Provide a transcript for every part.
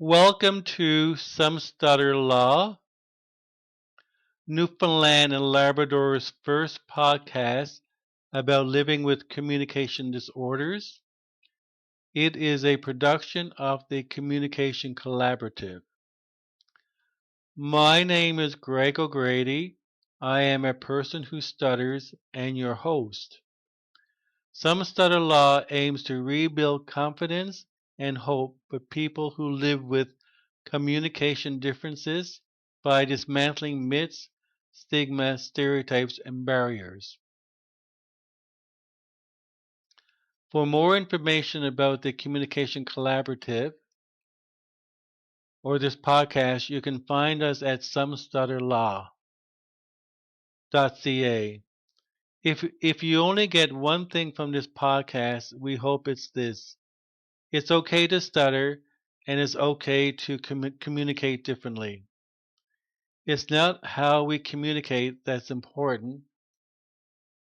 Welcome to Some Stutter Law, Newfoundland and Labrador's first podcast about living with communication disorders. It is a production of the Communication Collaborative. My name is Greg O'Grady. I am a person who stutters and your host. Some Stutter Law aims to rebuild confidence and hope for people who live with communication differences by dismantling myths, stigma, stereotypes, and barriers. For more information about the Communication Collaborative or this podcast, you can find us at somestutterlaw.ca. If you only get one thing from this podcast, we hope it's this. It's okay to stutter, and it's okay to communicate differently. It's not how we communicate that's important,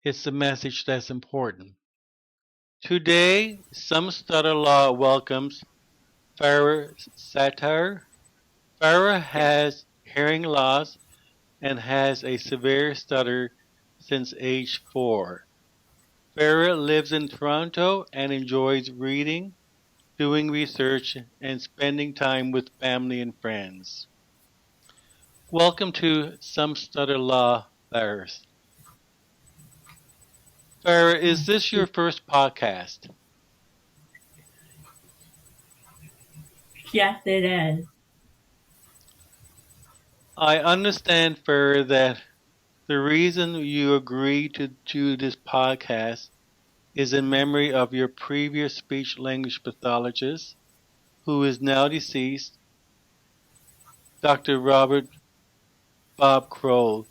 it's the message that's important. Today, Some Stutter Law welcomes Farrah Sattaur. Farrah has hearing loss and has a severe stutter since age 4. Farrah lives in Toronto and enjoys reading, doing research, and spending time with family and friends. Welcome to Some Stutter Law, Farrah. Farrah, is this your first podcast? Yes, it is. I understand, Farrah, that the reason you agreed to do this podcast is in memory of your previous speech language pathologist, who is now deceased, Dr. Robert Bob Kroll.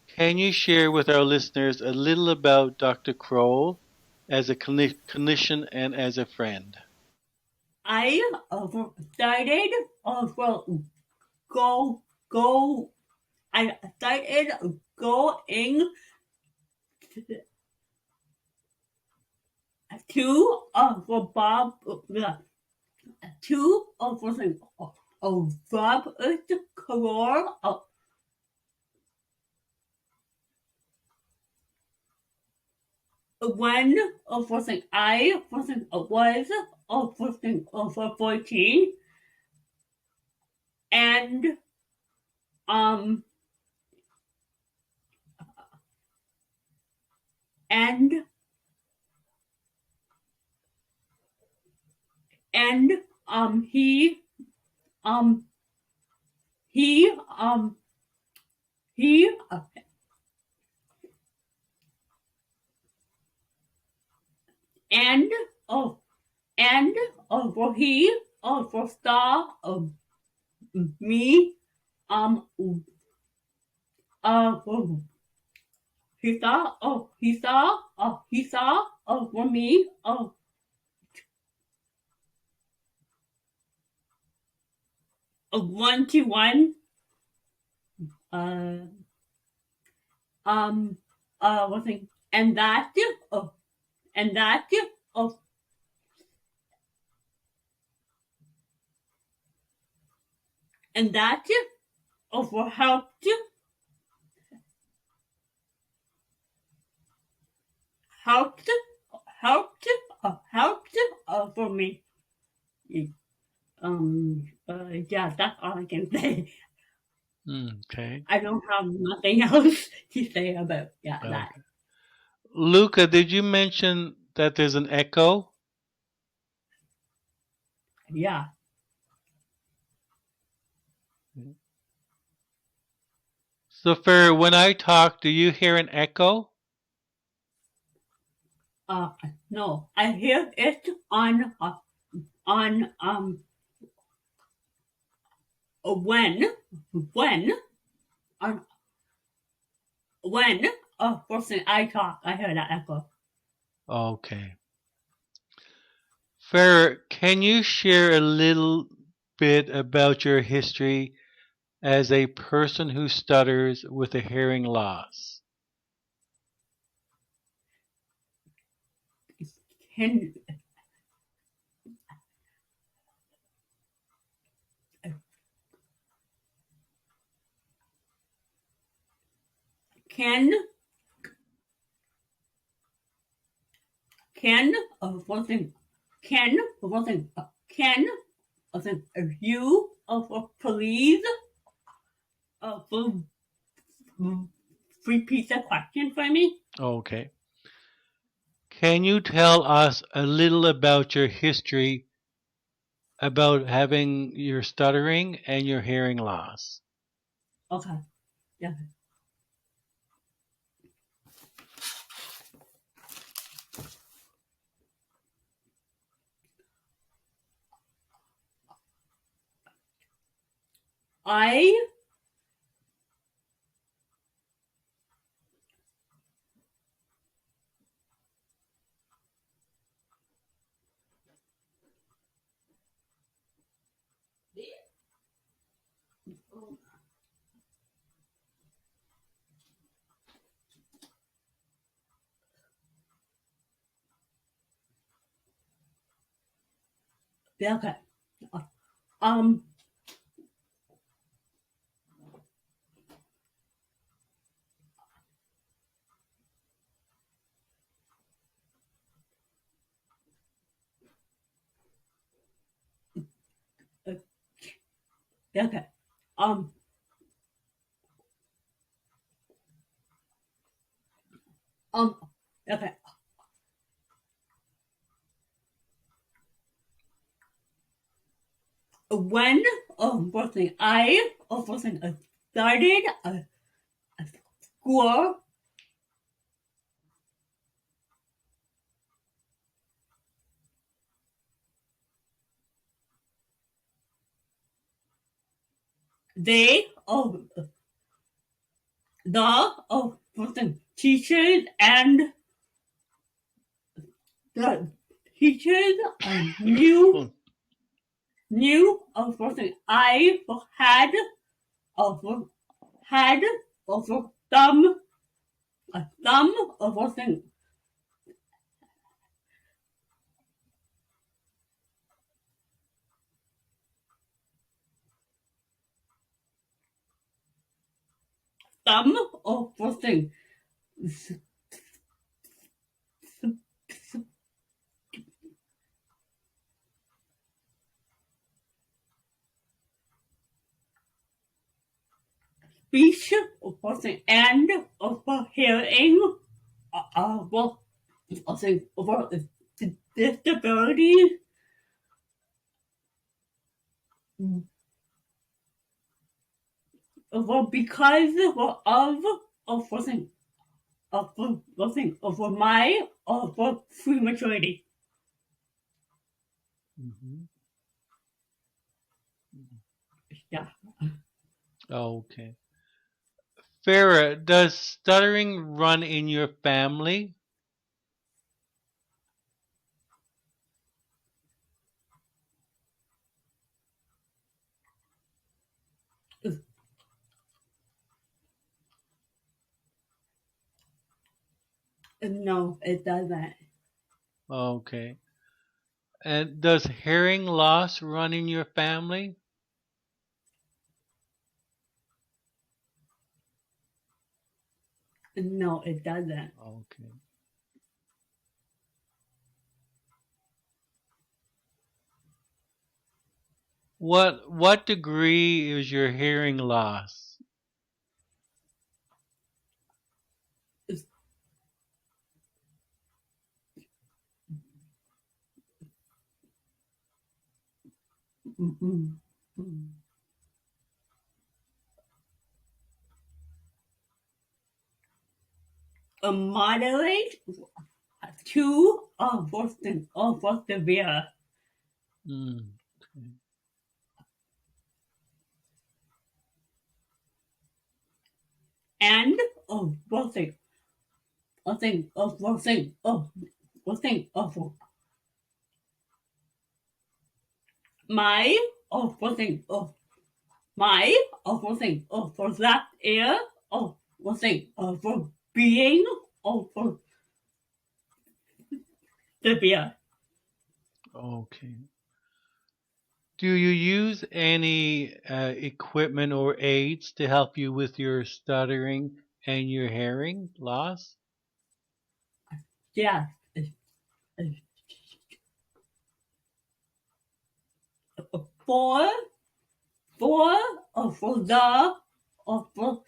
Can you share with our listeners a little about Dr. Kroll as a clinician and as a friend? I started well, go go. I started going to for Bob to for thing Bob career when for thing I for thing was for thing for 14 and um and and he um he he and oh and for he for star me um for he saw for me a 1 to 1 uh um what's it and that and that uh, and that for helped helped helped for me. Yeah, that's all I can say. Okay. I don't have nothing else to say about that. Okay. Luca, did you mention that there's an echo? Yeah. So, Farrah, when I talk, do you hear an echo? Uh, no, I hear it on when on when a person I talk, I hear that echo. Okay. Farrah, can you share a little bit about your history as a person who stutters with a hearing loss? Can can can one thing can one thing can one thing you please uh, repeat the question for me? Okay. Can you tell us a little about your history about having your stuttering and your hearing loss? Okay. Yeah. I yeah, okay. Um uh, yeah, okay. Um um okay. When working I working started a school, they the working teachers and the teachers Hmm. knew working I uh, had some working some working speech working and hearing well over disabilities well because of working of my prematurity. Mhm. Yeah. Okay. Farrah, does stuttering run in your family? No, it doesn't. Okay. And does hearing loss run in your family? No, it doesn't. Okay. What degree is your hearing loss? Mm-mm. Mm. A moderate to for severe, Mm. Okay. and bossing, bossing of my bossing of my bossing for that air bossing for being for severe. Okay. Do you use any equipment or aids to help you with your stuttering And your hearing loss? Yeah. For for the for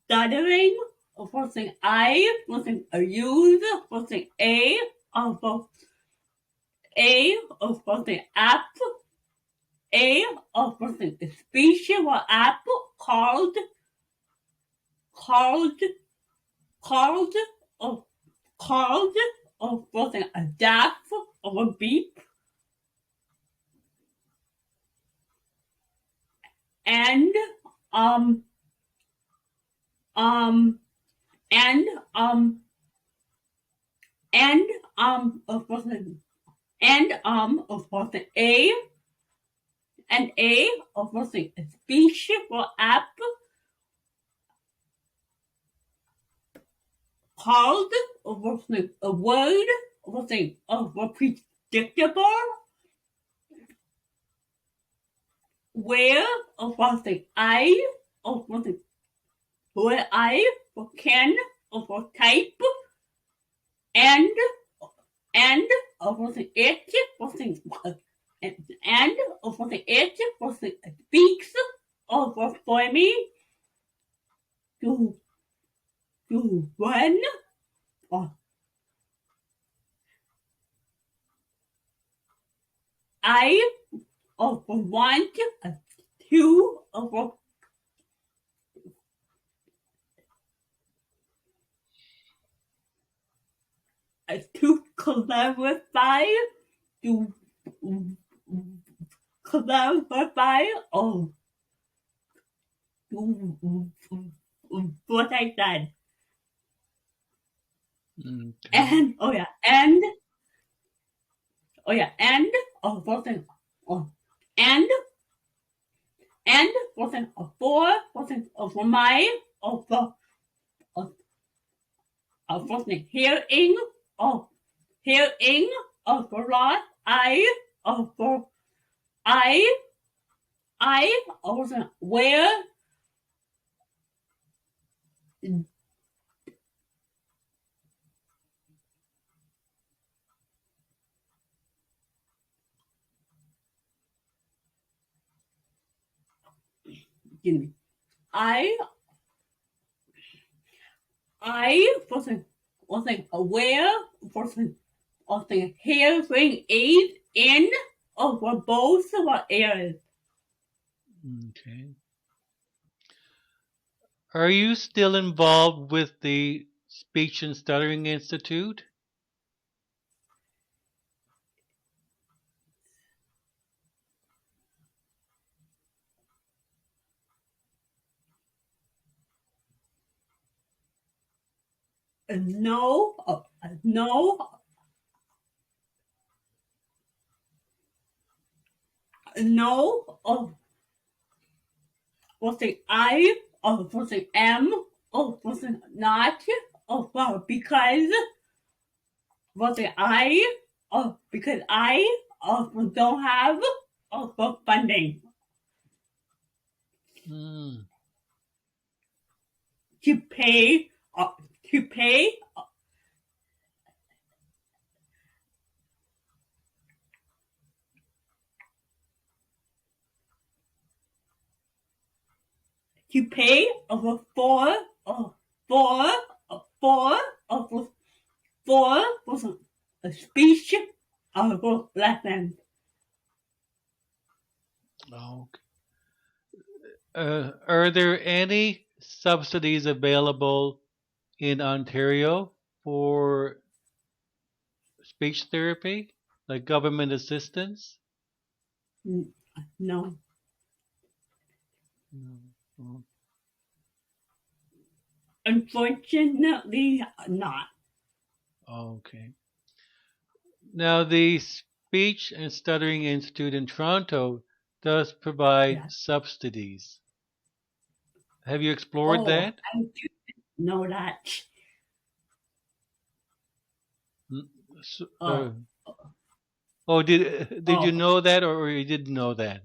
stuttering for thing I for thing use for thing for a for thing app a for thing speech or app called called called of called of for thing a dash or a beep and um um and um and for thing and for thing a for thing speech or app called was a word was a predictable where was was where I can for type and and was it was and was it was speaks for me to run or I want to to clarify to clarify what I said. Okay. And and something oh and and something for something for my for something hearing oh hearing for lot for I wasn't where give me I wasn't aware wasn't hearing aid in for both areas. Okay. Are you still involved with the Speech and Stuttering Institute? No, no, no, wasn't I wasn't am wasn't not because wasn't I because I don't have funding Hmm. to pay to pay to pay for for for a speech lesson. Okay. Are there any subsidies available in Ontario for speech therapy, like government assistance? No, No. Oh, unfortunately not. okay. Now, the Speech and Stuttering Institute in Toronto does provide Yeah. subsidies. Have you explored Oh, that? I do know that. Mm, so- Uh, oh, did you oh, know that, or you didn't know that?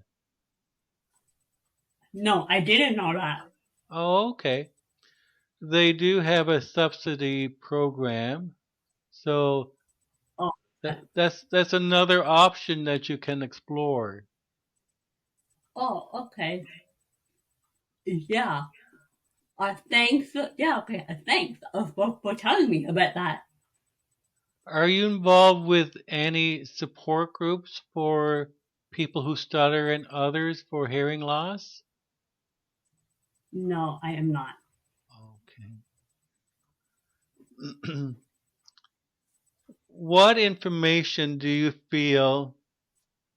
no, I didn't know that. Oh, okay. They do have a subsidy program, so Oh, okay. that's another option that you can explore. Oh, okay. Yeah. Thanks. Yeah, okay. Thanks for telling me about that. Are you involved with any support groups for people who stutter and others for hearing loss? No, I am not. Okay. What information do you feel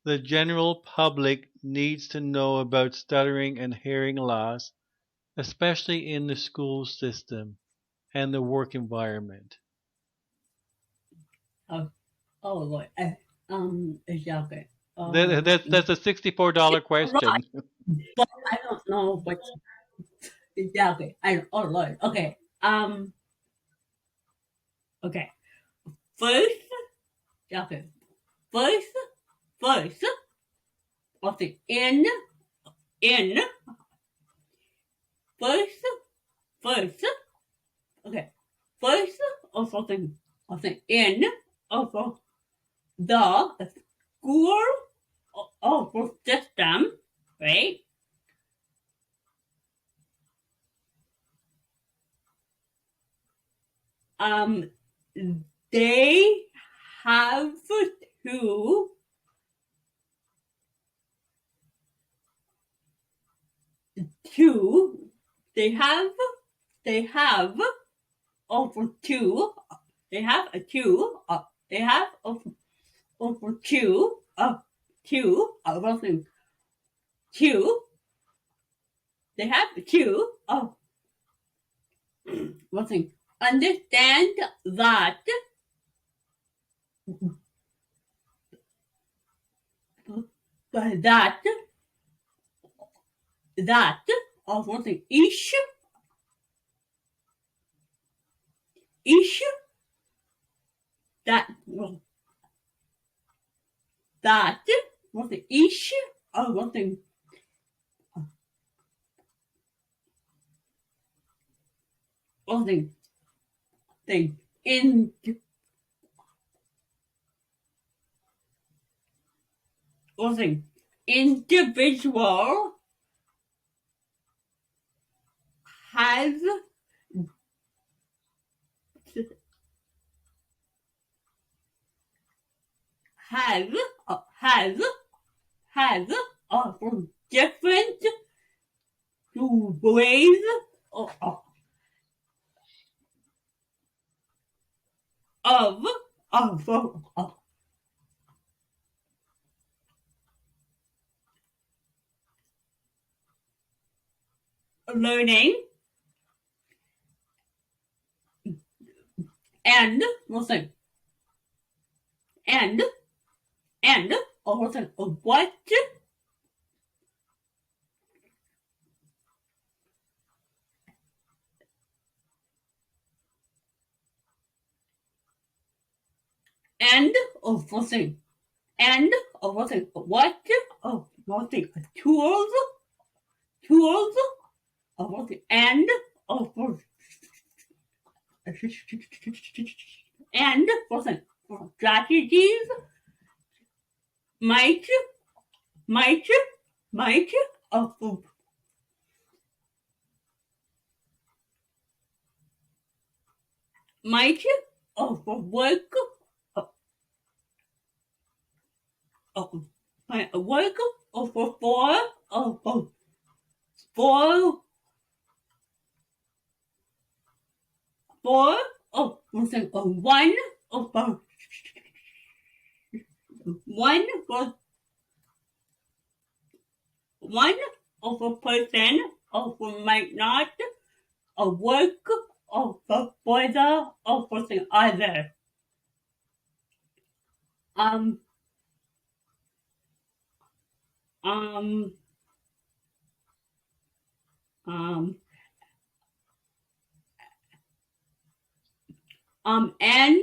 the general public needs to know about stuttering and hearing loss, especially in the school system and the work environment? Oh, oh Lord. Yeah, okay. That's a $64 Right, question. but I don't know what. Yeah, okay. Oh Lord. Okay. Okay. First, yeah, okay. First, first. Okay. In. First, first. Okay. First, or something. Okay. In. Also, the school. For system, right? Um, they have to to they have over two they have over roughly two they have to roughly understand that that that roughly each that that roughly each roughly roughly thing in roughly individual has has has has from different ways of of, of learning and listen and and listen what and listen and listen what listen tools and and listen strategies might might might uh, might work uh, uh, work for for listen one for one of a person of might not work for the person other. Um um um and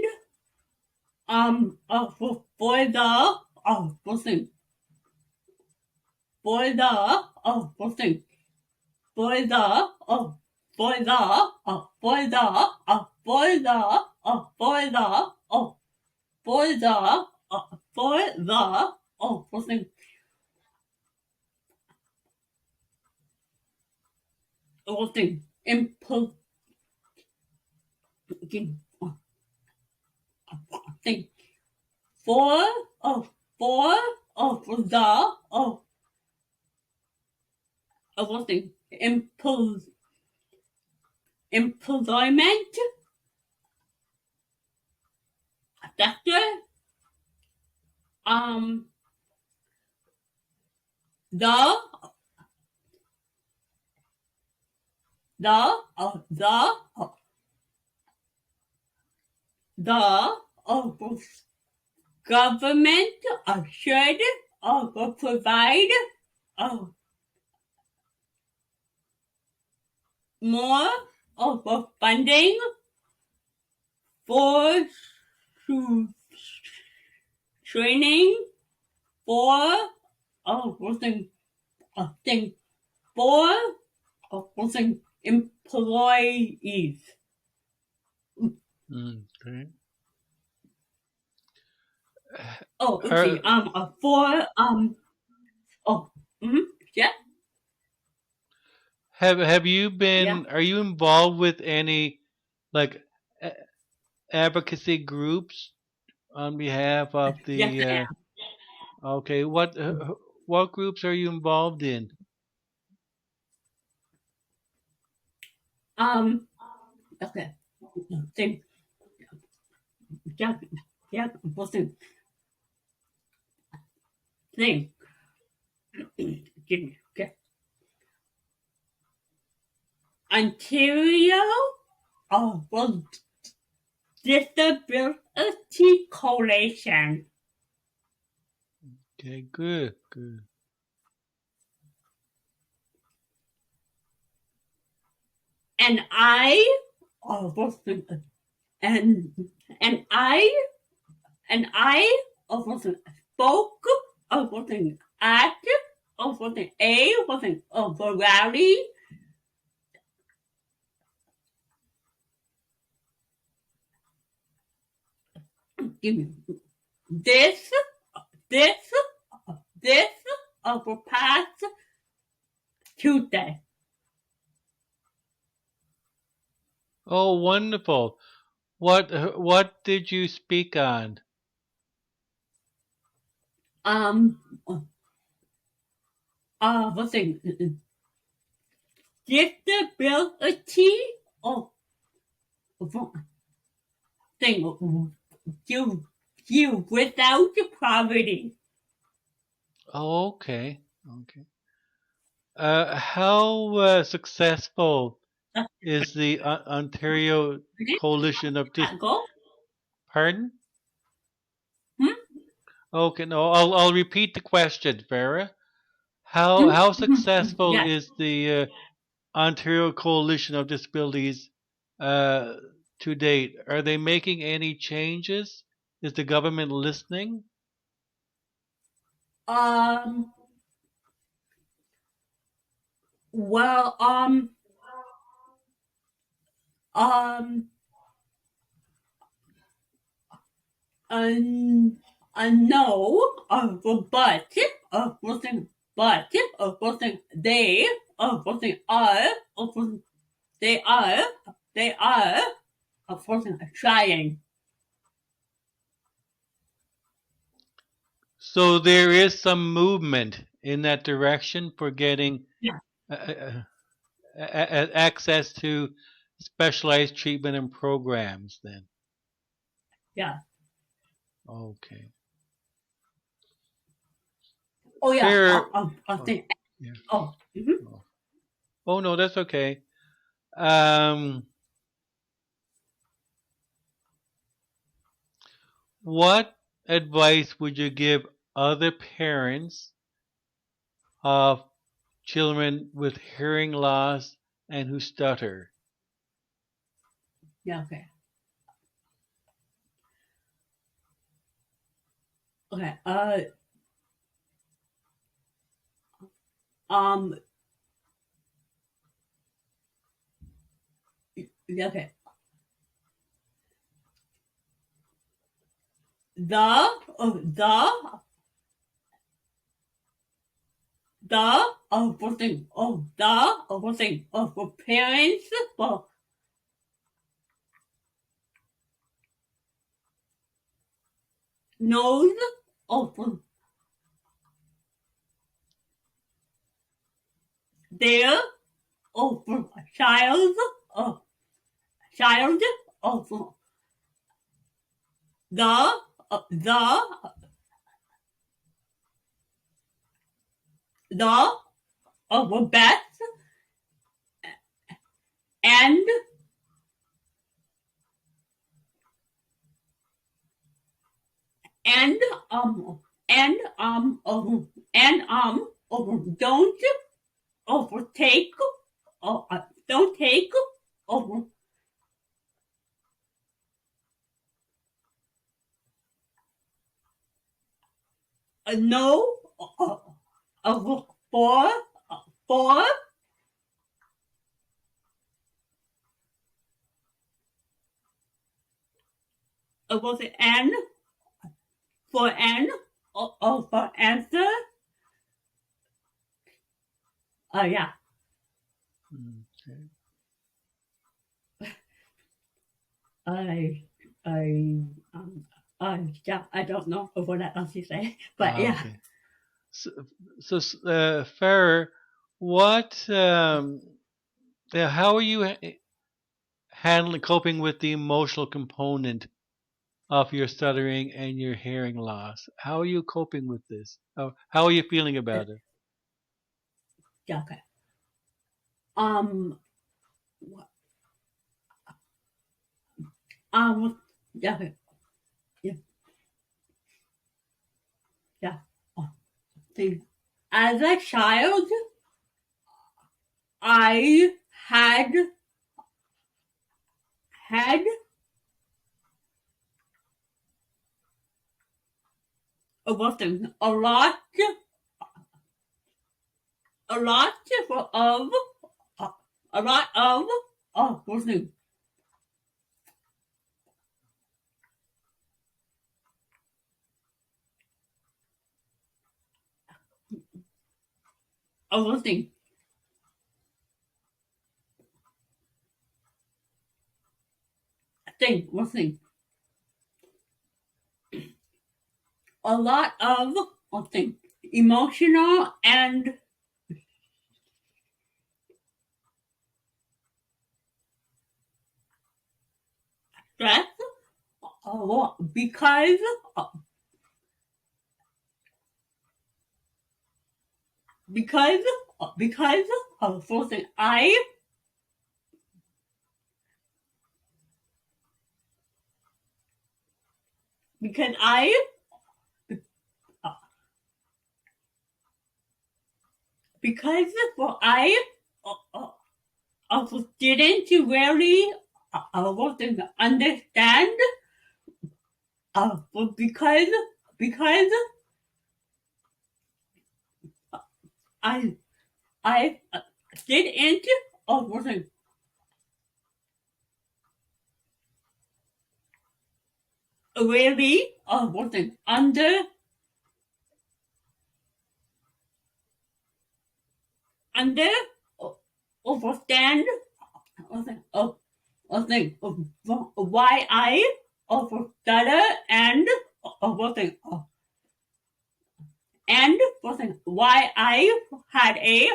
for the person for the person for the for the for the for the for the for the for the what's the what's the impulse thing for for for the what's the impulse employment sector um the the the government should provide uh, more funding for training for something thing for something employees. Okay. Oh, let's see. Are For oh, yeah, have you yeah, been? Are you involved with any like a- advocacy groups on behalf of yes, the? I Okay, what groups are you involved in? am. Okay, thing, yeah, yeah, what's the thing? Give me, okay. Ontario, well, Disability Coalition, Okay, good, good. and I, what's the, and and I, what's the, spoke, what's the, at, what's the, what's the, the rally, give me, this, this, this, for past Tuesday. Oh, wonderful. What did you speak on? Um, what's the, disability, oh, thing, you without poverty. Oh, okay, okay. How successful That's is the Ontario it. Coalition of Dis? Go. Pardon? Hmm? Okay, no, I'll repeat the question, Farrah. Hmm? How Hmm? successful Yes. is the Ontario Coalition of Disabilities uh, to date? Are they making any changes? Is the government listening? Um. Well. Um. Um. No. But. Something. But. Something. They. Something. Something. They are. They are. Something. Trying. So there is some movement in that direction for getting Yeah. uh, access to specialized treatment and programs. Then, Yeah. okay, Oh yeah. fair. I Oh, think. yeah. Oh. Mm-hmm. Oh. Oh no, that's okay. Um, what advice would you give other parents of children with hearing loss and who stutter? Yeah. Okay. Okay. Um. okay. For parents, for nose, for there, for child, oh, child, for the, the, for Beth, and, and, and, don't, for take, don't take, over, no, for, for, was it N, for N, for answer, yeah. Okay. I, I, yeah, I don't know what else you say, but yeah. Okay. So, Farrah, what? How are you handling coping with the emotional component of your stuttering and your hearing loss? How are you coping with this? How are you feeling about it? Yeah, okay. Um, yeah, okay. Yeah, yeah. Oh, see, as a child, I had a lot of a lot of what's the what's the thing what's the a lot of what's the emotional and stress because because because of something because I uh, because well, I didn't really wasn't understand because I didn't wasn't really wasn't under understand wasn't why I stutter and wasn't and wasn't why I had a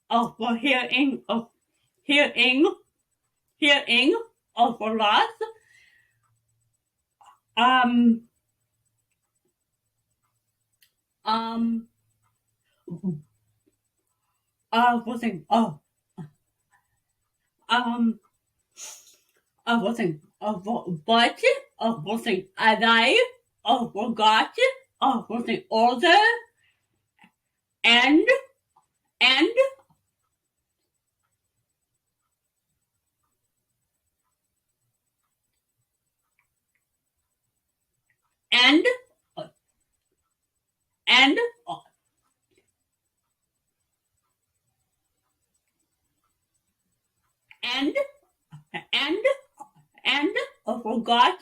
for hearing hearing for loss um um wasn't um wasn't but wasn't as I forgot wasn't older and and and and and and forgot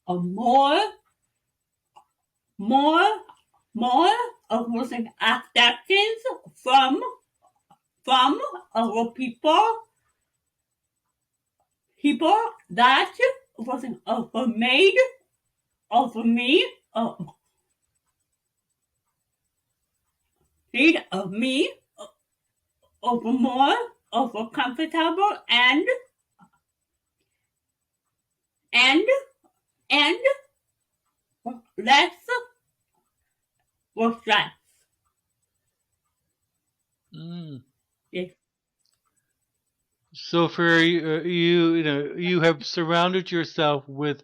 of more of acceptance from people that was made of me made of me of more of comfortable and and less stress. Mm. Yes. So for you have surrounded yourself with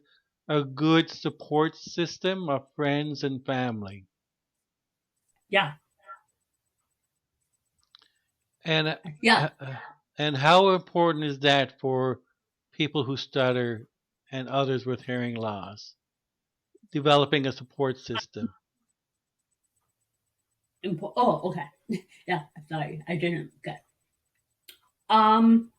a good support system of friends and family. Yeah. And Yeah. uh, and how important is that for people who stutter and others with hearing loss? Developing a support system. Oh, okay. Yeah. Sorry, I didn't get. Um.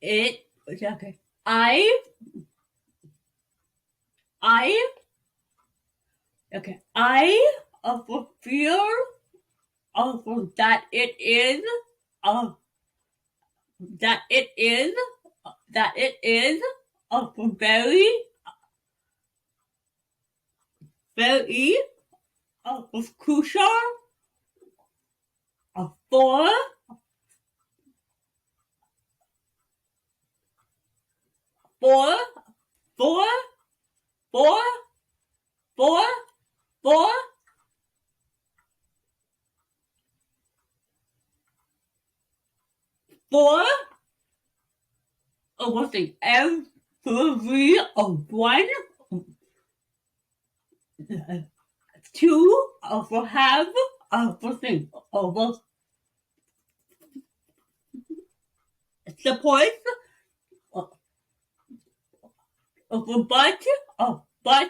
It. Okay. I. Okay. I feel that it is uh that it is that it is very very crucial for for for for for for for what's it every one to have what's it support but but but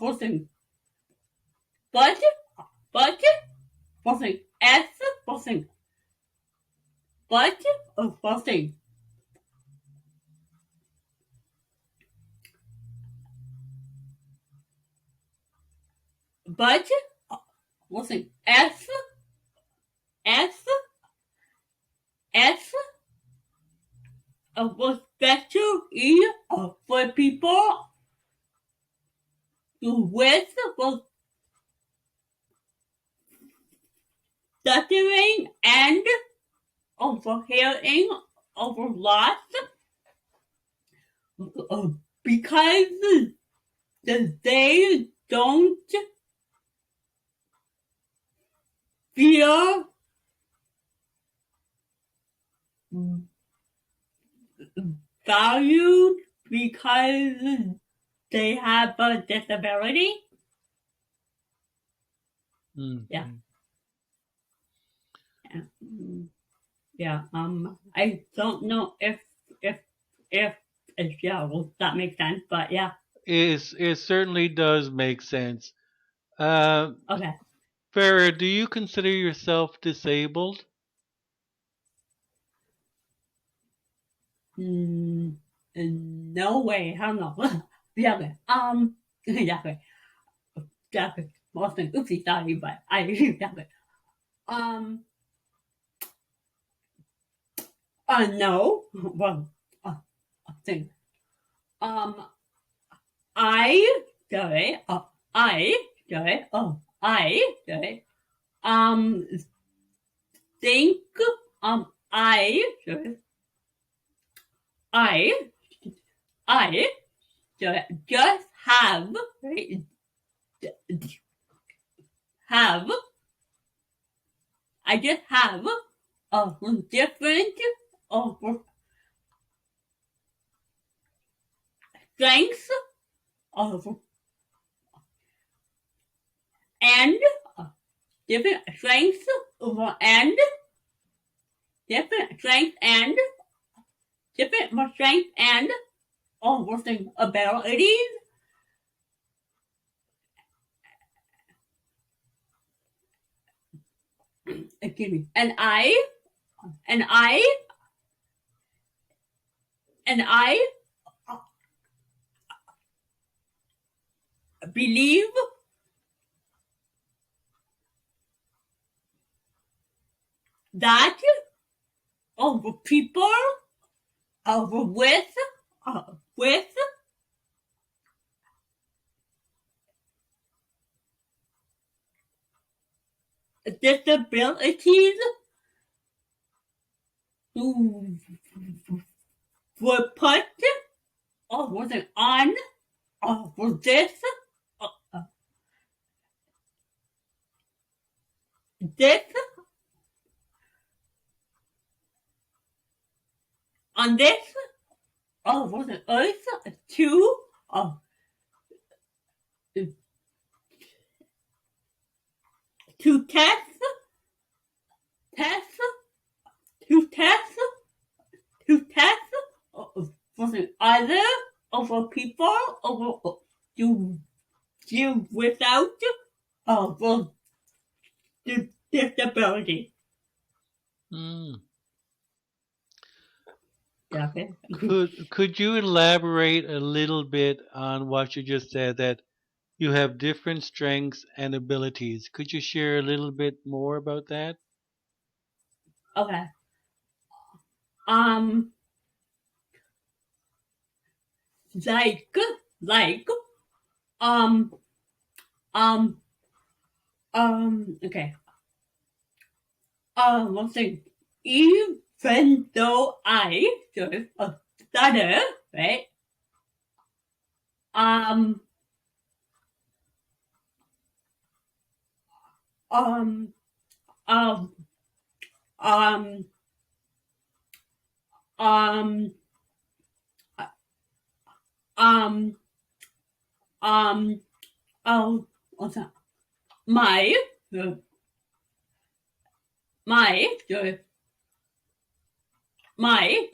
what's it but but what's it s what's it but what's it but what's it s s especially for people with stuttering and overhearing over loss because they don't feel valued because they have a disability. Mm. Yeah. Yeah. I don't know if yeah, well, that makes sense, but yeah. It certainly does make sense. Uh, Okay. Farrah, do you consider yourself disabled? No way. Hell no. Yeah. Okay. Yeah. Okay. Yeah. Okay. Boston. Oopsie. Sorry, but I. Yeah. Okay. Um. No. Well. Thing. Um. I. Sorry. I. Sorry. Oh. I. Sorry. Um. Think. I. Sorry. I. I. Just have. Right. Have. I just have. Different. Strengths. Uh, and. Different strengths. And. Different strengths and. Different strengths and. Working abilities. excuse me, and I believe that people with with disabilities who were put was it on for uh, uh, this on this was it earth to to test to test to test was it other over people over you without well, disability. Mm. Yeah, okay. Could you elaborate a little bit on what you just said, that you have different strengths and abilities? Could you share a little bit more about that? Okay. Um, like, like, um, um, okay. One thing. Even though I just stutter, right? Um, um, um, um, um, um, um, oh, what's that? My, uh, my, my,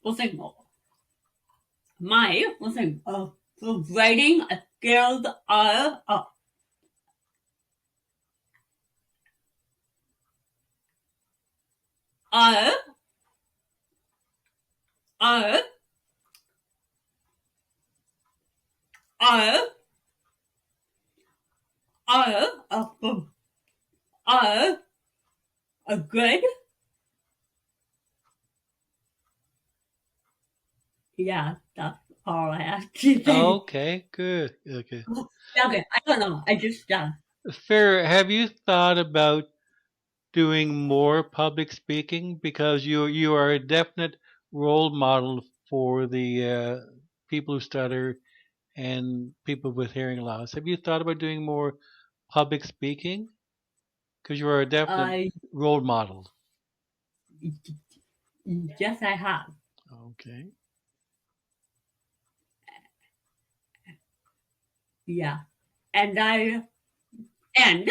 what's it called? My, what's it, the writing skills are, are, are, are, are, good. Yeah, that's all I have to say. Okay, good. Okay. Okay, I don't know. I just, Farrah, have you thought about doing more public speaking, because you are a definite role model for the people who stutter and people with hearing loss. Have you thought about doing more public speaking? Because you are a definite uh, role model. yes, I have. Okay. Yeah. And and, and,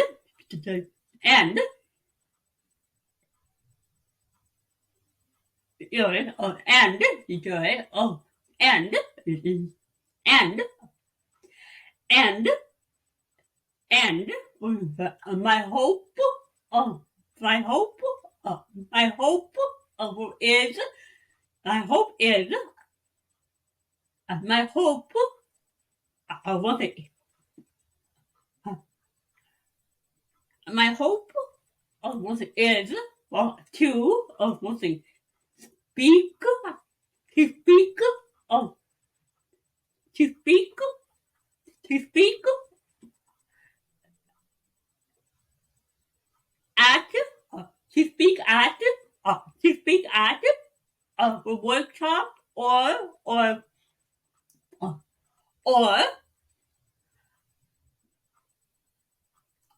and, and, and, and, my hope, oh, my hope, my hope is, my hope is, my hope, what it, uh, my hope, what it is, to, what it, speak, to speak, oh, to speak, to speak at, to speak at, to speak at a workshop uh, or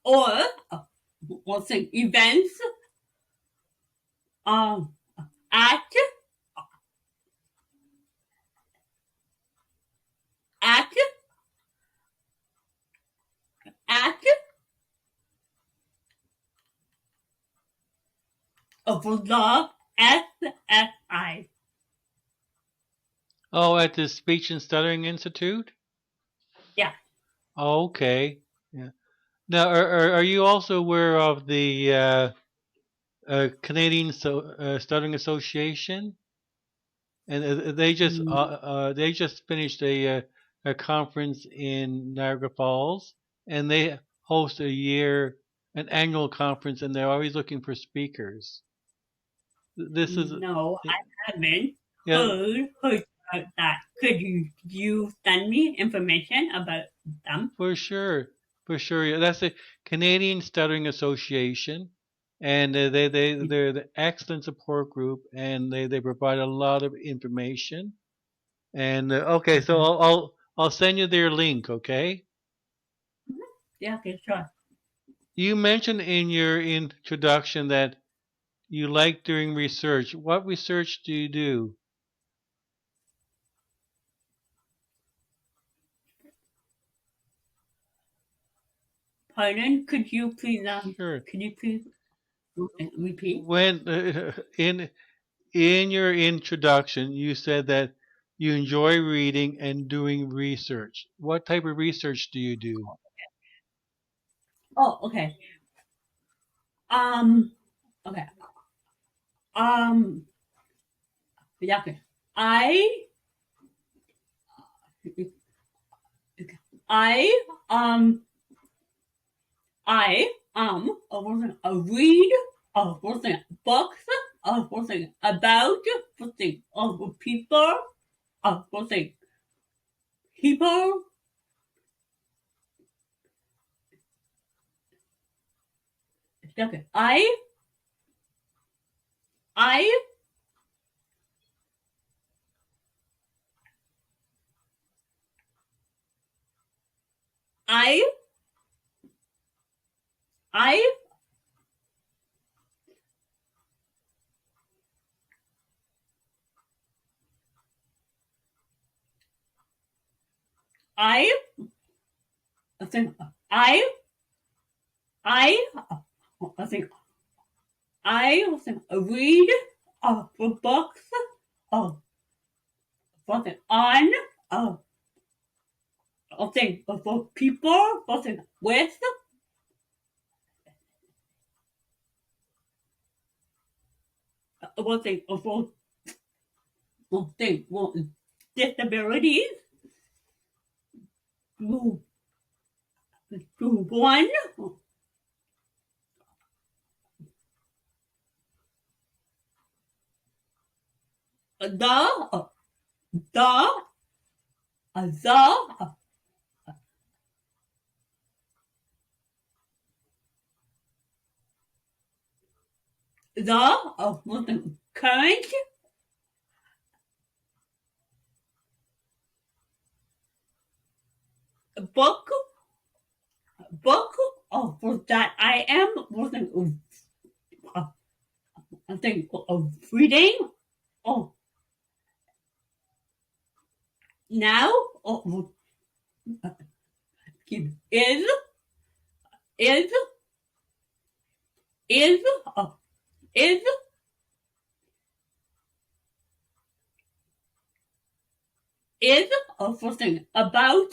or what's it, events um at at at the SSI. Oh, at the Speech and Stuttering Institute? Yeah. Oh, okay. Yeah. Now, are you also aware of the Canadian Stuttering Association? And Mm, they just finished a conference in Niagara Falls, and they host an annual conference, and they're always looking for speakers. This is no, I haven't yeah, heard about that. Could you send me information about them? for sure, for sure. Yeah, that's the Canadian Stuttering Association, and they're the excellent support group, and they provide a lot of information. And okay, so Okay. I'll send you their link. Okay. Yeah, okay, sure. You mentioned in your introduction that you like doing research. What research do you do? Pardon, Sure. could you please repeat? When in your introduction, you said that you enjoy reading and doing research. What type of research do you do? Oh, okay. Um, okay. Um, yeah, okay. I, I, um, wasn't a read, wasn't books, wasn't about, wasn't people, wasn't people. Okay. I, I, I, I, I think I, I think I think read for books uh, wasn't on uh, I think for people wasn't with wasn't for thing disabilities to one the the the wasn't current book book for that I am wasn't uh, I think reading oh now is is is uh, is is something about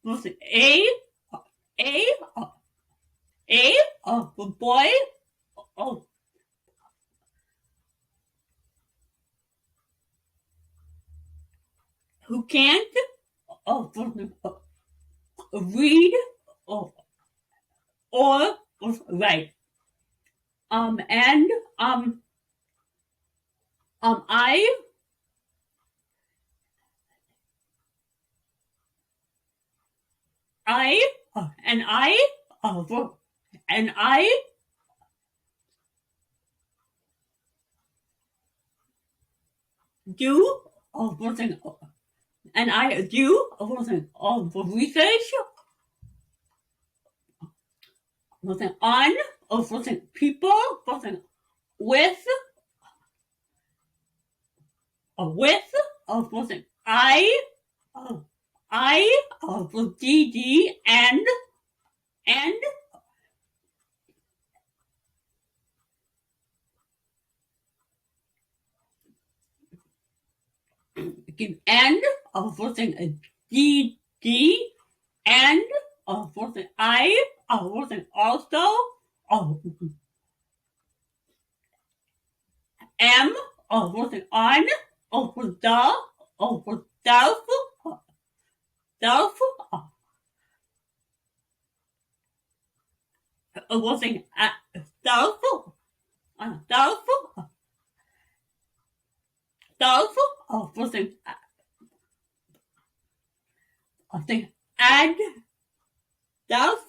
something a a boy uh, who can't something, read uh, or write and um I I and and I do something and I do something research something on something people something with with something uh, for DD and and for something DD and for something wasn't also am wasn't on was the was self self wasn't self self self wasn't I think and self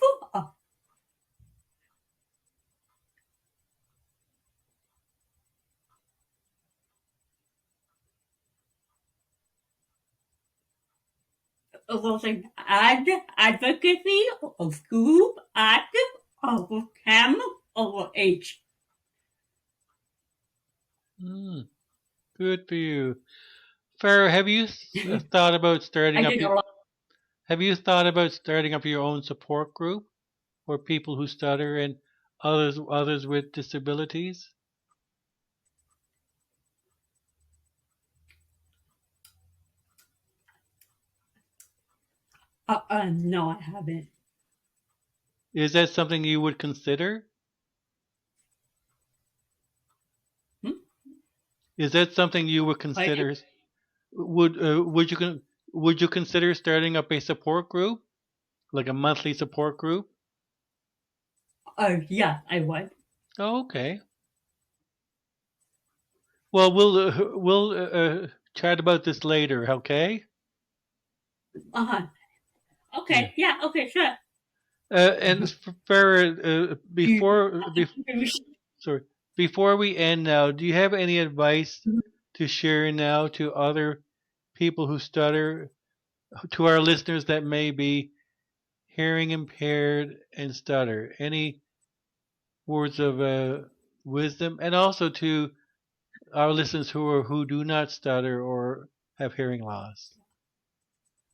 wasn't advocacy of school at cam over H. Good for you. Farrah, have you thought about I starting up did a your lot. have you thought about starting up your own support group for people who stutter and others with disabilities? No, I haven't. Is that something you would consider? Hmm? Is that something you would Pardon? consider? Would you consider starting up a support group, like a monthly support group? Yeah, I would. Oh, okay. Well, we'll chat about this later. Okay. Uh-huh. Yeah. Okay, yeah, okay, sure. And Farrah, You sorry, before we end now, do you have any advice to share now to other people who stutter, to our listeners that may be hearing impaired and stutter? Any words of wisdom, and also to our listeners who do not stutter or have hearing loss?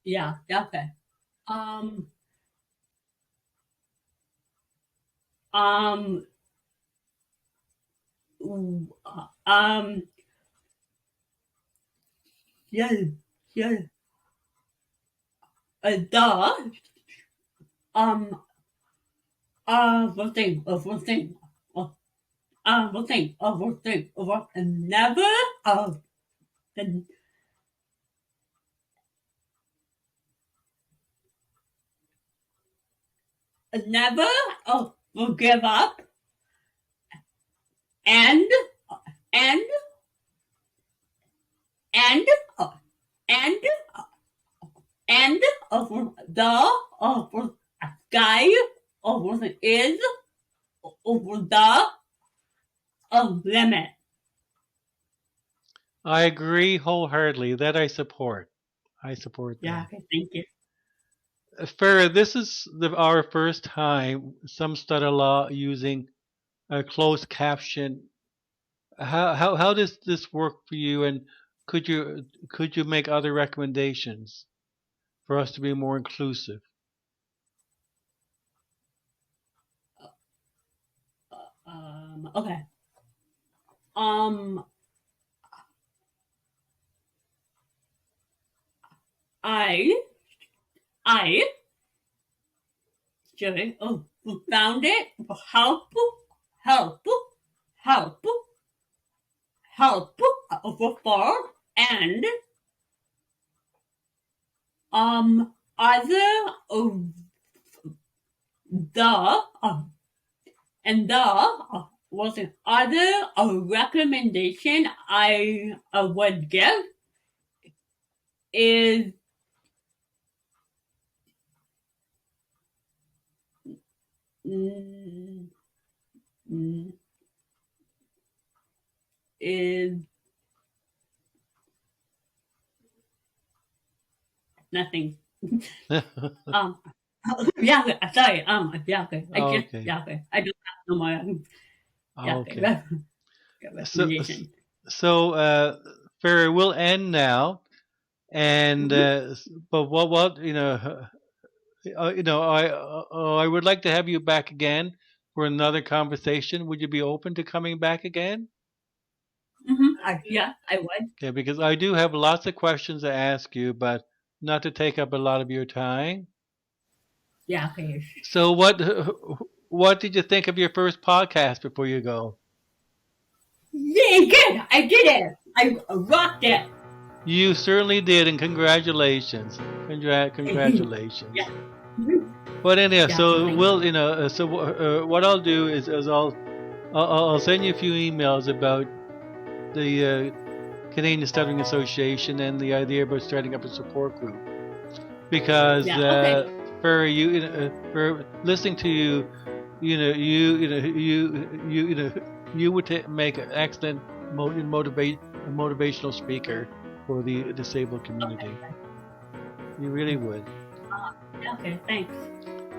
Yeah, okay. Um, um, um, yeah, yeah, the, um, one thing, never, uh, the- never, will give up, and, and, and, uh, and, and, the, guy, is, the, limit. I agree wholeheartedly. That I support. I support Yeah, that. okay, thank you. Farrah, this is our first time some stutter law using a closed caption. How does this work for you? And could you make other recommendations for us to be more inclusive? Okay. Um, I, I, Jerry, found it help, help, help, help, for, and, other, the, and the, was an other recommendation I would give is, mm, mm, is nothing. Um, yeah, okay, sorry. Yeah, okay. I just, Okay. yeah, okay. I don't have no more, yeah, okay. Okay. So Recommendation. so Farrah, we'll end now. And Mm-hmm, but what I would like to have you back again for another conversation. Would you be open to coming back again? mm-hmm. Yeah, I would. Yeah, because I do have lots of questions to ask you, but not to take up a lot of your time. Yeah, okay. So what did you think of your first podcast before you go? Yay, good! I did it! I rocked it! You certainly did, and congratulations. Yeah. Congratulations. But anyhow, Yeah, so thanks. we'll, what I'll do is I'll send you a few emails about the Canadian Stuttering Association and the idea about starting up a support group because Yeah, okay. for listening to you, you would make an excellent motivational speaker for the disabled community. Okay. You really would. Yeah, okay, thanks.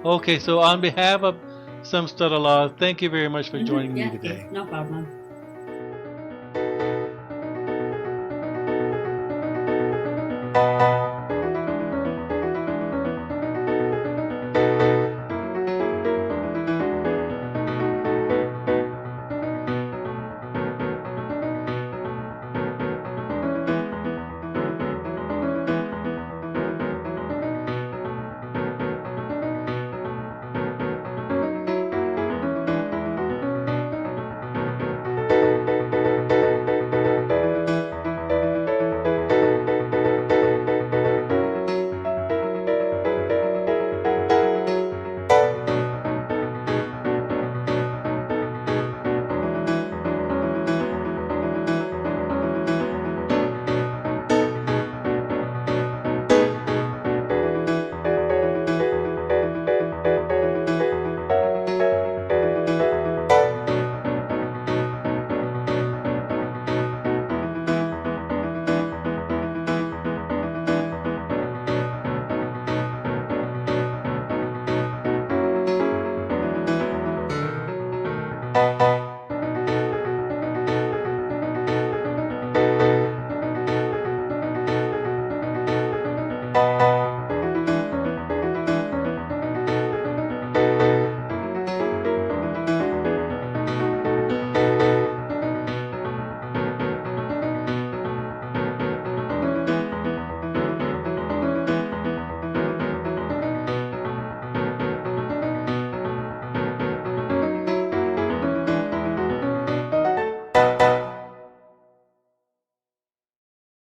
Okay, so on behalf of Some Stutter Law, thank you very much for Mm-hmm. joining me Yeah, okay, today. no problem.